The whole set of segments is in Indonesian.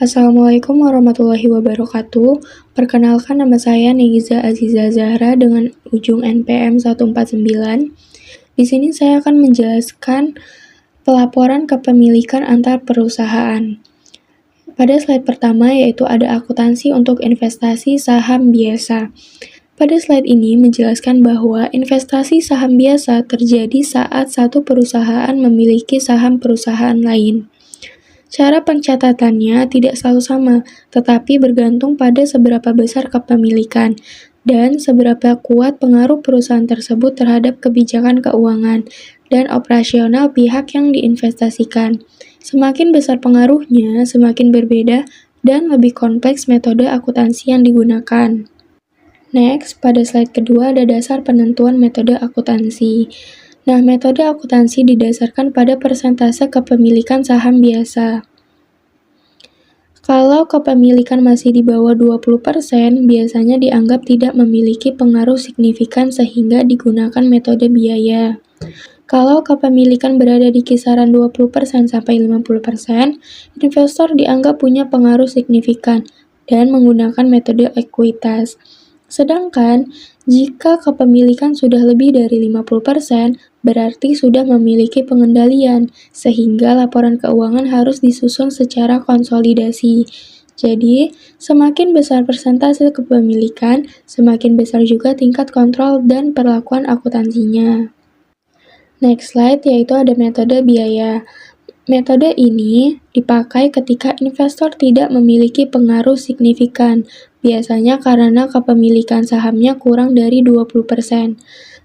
Assalamualaikum warahmatullahi wabarakatuh. Perkenalkan, nama saya Negiza Aziza Zahra dengan ujung NPM 149. Di sini saya akan menjelaskan pelaporan kepemilikan antar perusahaan. Pada slide pertama yaitu ada akuntansi untuk investasi saham biasa. Pada slide ini menjelaskan bahwa investasi saham biasa terjadi saat satu perusahaan memiliki saham perusahaan lain. Cara pencatatannya tidak selalu sama, tetapi bergantung pada seberapa besar kepemilikan dan seberapa kuat pengaruh perusahaan tersebut terhadap kebijakan keuangan dan operasional pihak yang diinvestasikan. Semakin besar pengaruhnya, semakin berbeda dan lebih kompleks metode akuntansi yang digunakan. Next, pada slide kedua ada dasar penentuan metode akuntansi. Nah, metode akuntansi didasarkan pada persentase kepemilikan saham biasa. Kalau kepemilikan masih di bawah 20%, biasanya dianggap tidak memiliki pengaruh signifikan sehingga digunakan metode biaya. Kalau kepemilikan berada di kisaran 20% sampai 50%, investor dianggap punya pengaruh signifikan dan menggunakan metode ekuitas. Sedangkan, jika kepemilikan sudah lebih dari 50%, berarti sudah memiliki pengendalian, sehingga laporan keuangan harus disusun secara konsolidasi. Jadi, semakin besar persentase kepemilikan, semakin besar juga tingkat kontrol dan perlakuan akuntansinya. Next slide yaitu ada metode biaya. Metode ini dipakai ketika investor tidak memiliki pengaruh signifikan, biasanya karena kepemilikan sahamnya kurang dari 20%.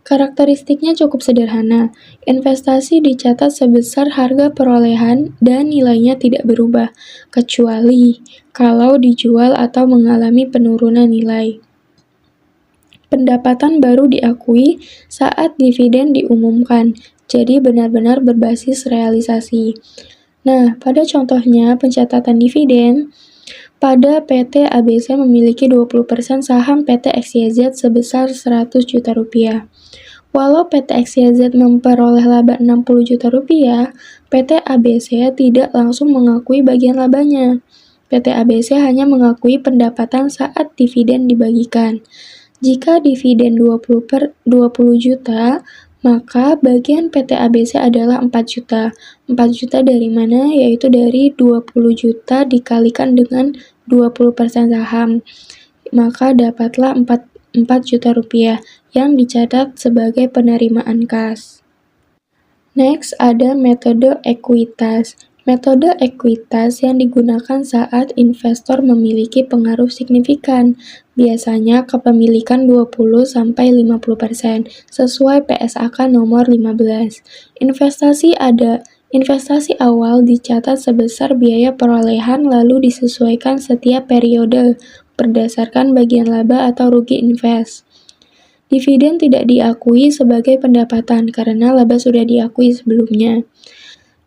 Karakteristiknya cukup sederhana. Investasi dicatat sebesar harga perolehan dan nilainya tidak berubah, kecuali kalau dijual atau mengalami penurunan nilai. Pendapatan baru diakui saat dividen diumumkan, jadi benar-benar berbasis realisasi. Nah, pada contohnya pencatatan dividen, pada PT ABC memiliki 20% saham PT XYZ sebesar 100 juta rupiah. Walau PT XYZ memperoleh laba 60 juta rupiah, PT ABC tidak langsung mengakui bagian labanya. PT ABC hanya mengakui pendapatan saat dividen dibagikan. Jika dividen 20 juta, maka bagian PT ABC adalah 4 juta. 4 juta dari mana? Yaitu dari 20 juta dikalikan dengan 20% saham. Maka dapatlah 4 juta rupiah yang dicatat sebagai penerimaan kas. Next, ada metode ekuitas. Metode ekuitas yang digunakan saat investor memiliki pengaruh signifikan, biasanya kepemilikan 20-50%, sesuai PSAK nomor 15. Investasi awal dicatat sebesar biaya perolehan lalu disesuaikan setiap periode berdasarkan bagian laba atau rugi invest. Dividen tidak diakui sebagai pendapatan karena laba sudah diakui sebelumnya.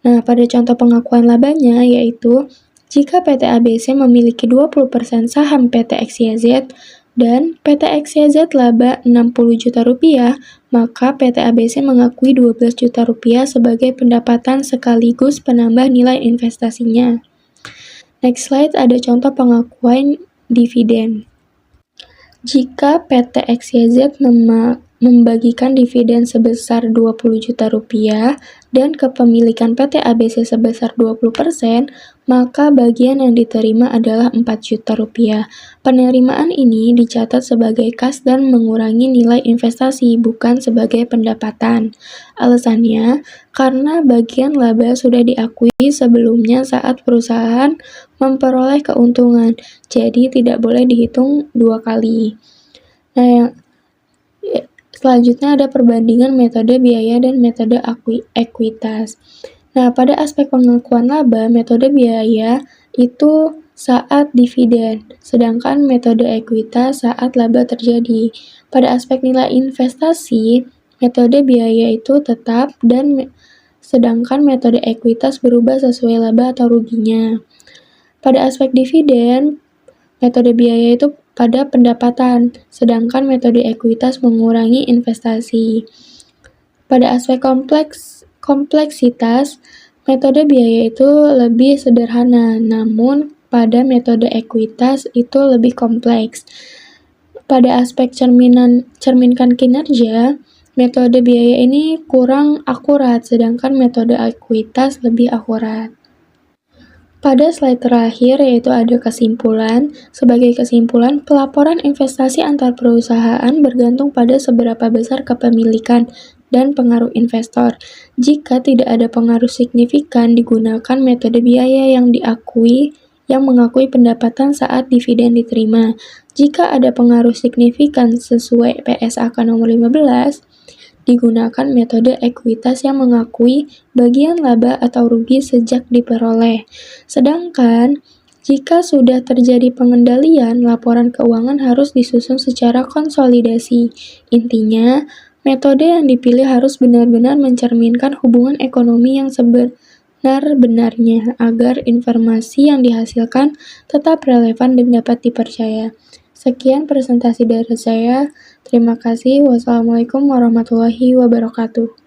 Nah, pada contoh pengakuan labanya yaitu jika PT ABC memiliki 20% saham PT XYZ dan PT XYZ laba 60 juta rupiah, maka PT ABC mengakui 12 juta rupiah sebagai pendapatan sekaligus penambah nilai investasinya. Next slide ada contoh pengakuan dividen. Jika PT XYZ membagikan dividen sebesar 20 juta rupiah dan kepemilikan PT ABC sebesar 20%, maka bagian yang diterima adalah 4 juta rupiah. Penerimaan ini dicatat sebagai kas dan mengurangi nilai investasi, bukan sebagai pendapatan. Alasannya, karena bagian laba sudah diakui sebelumnya saat perusahaan memperoleh keuntungan, jadi tidak boleh dihitung dua kali. Nah, selanjutnya ada perbandingan metode biaya dan metode ekuitas. Nah, pada aspek pengakuan laba, metode biaya itu saat dividen, sedangkan metode ekuitas saat laba terjadi. Pada aspek nilai investasi, metode biaya itu tetap dan sedangkan metode ekuitas berubah sesuai laba atau ruginya. Pada aspek dividen, metode biaya itu pada pendapatan, sedangkan metode ekuitas mengurangi investasi. Pada aspek kompleksitas, metode biaya itu lebih sederhana, namun pada metode ekuitas itu lebih kompleks. Pada aspek cerminkan kinerja, metode biaya ini kurang akurat, sedangkan metode ekuitas lebih akurat. Pada slide terakhir, yaitu ada kesimpulan. Sebagai kesimpulan, pelaporan investasi antar perusahaan bergantung pada seberapa besar kepemilikan dan pengaruh investor. Jika tidak ada pengaruh signifikan, digunakan metode biaya yang mengakui pendapatan saat dividen diterima. Jika ada pengaruh signifikan sesuai PSAK nomor 15, digunakan metode ekuitas yang mengakui bagian laba atau rugi sejak diperoleh. Sedangkan, jika sudah terjadi pengendalian, laporan keuangan harus disusun secara konsolidasi. Intinya, metode yang dipilih harus benar-benar mencerminkan hubungan ekonomi yang sebenar-benarnya agar informasi yang dihasilkan tetap relevan dan dapat dipercaya. Sekian presentasi dari saya. Terima kasih. Wassalamualaikum warahmatullahi wabarakatuh.